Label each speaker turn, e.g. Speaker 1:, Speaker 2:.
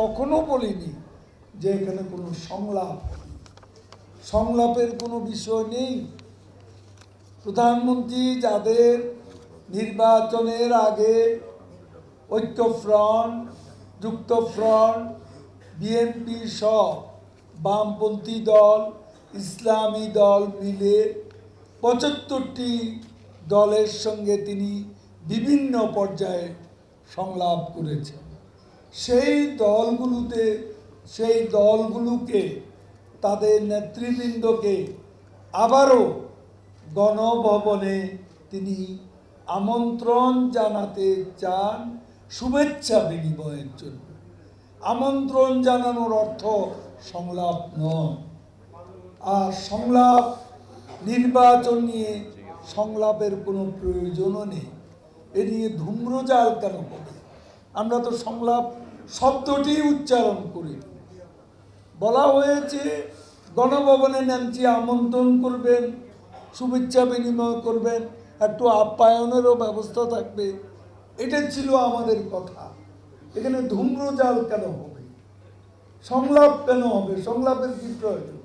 Speaker 1: কখনো বলিনি যে এখানে কোনো সংলাপের কোনো বিষয় নেই। প্রধানমন্ত্রী যাদের নির্বাচনের আগে ঐক্যফ্রন্ট, যুক্তফ্রন্ট, বিএনপি সহ বামপন্থী দল, ইসলামী দল মিলে ৭৫টি দলের সঙ্গে তিনি বিভিন্ন পর্যায়ে সংলাপ করেছেন। সেই দলগুলোকে তাদের নেতৃবৃন্দকে আবারও গণভবনে তিনি আমন্ত্রণ জানাতে চান শুভেচ্ছা বিনিময়ের জন্য। আমন্ত্রণ জানানোর অর্থ সংলাপ নয়। আর সংলাপ, নির্বাচন নিয়ে সংলাপের কোনো প্রয়োজনও নেই। এ নিয়ে ধূম্রজাল কেন হবে? আমরা তো সংলাপ শব্দটি উচ্চারণ করি। বলা হয়েছে গণভবনে নামছি, আমন্ত্রণ করবেন, শুভেচ্ছা বিনিময় করবেন, একটু আপ্যায়নেরও ব্যবস্থা থাকবে। এটা ছিল আমাদের কথা। এখানে ধূম্রজাল কেন হবে? সংলাপ কেন হবে? সংলাপের কি প্রয়োজন?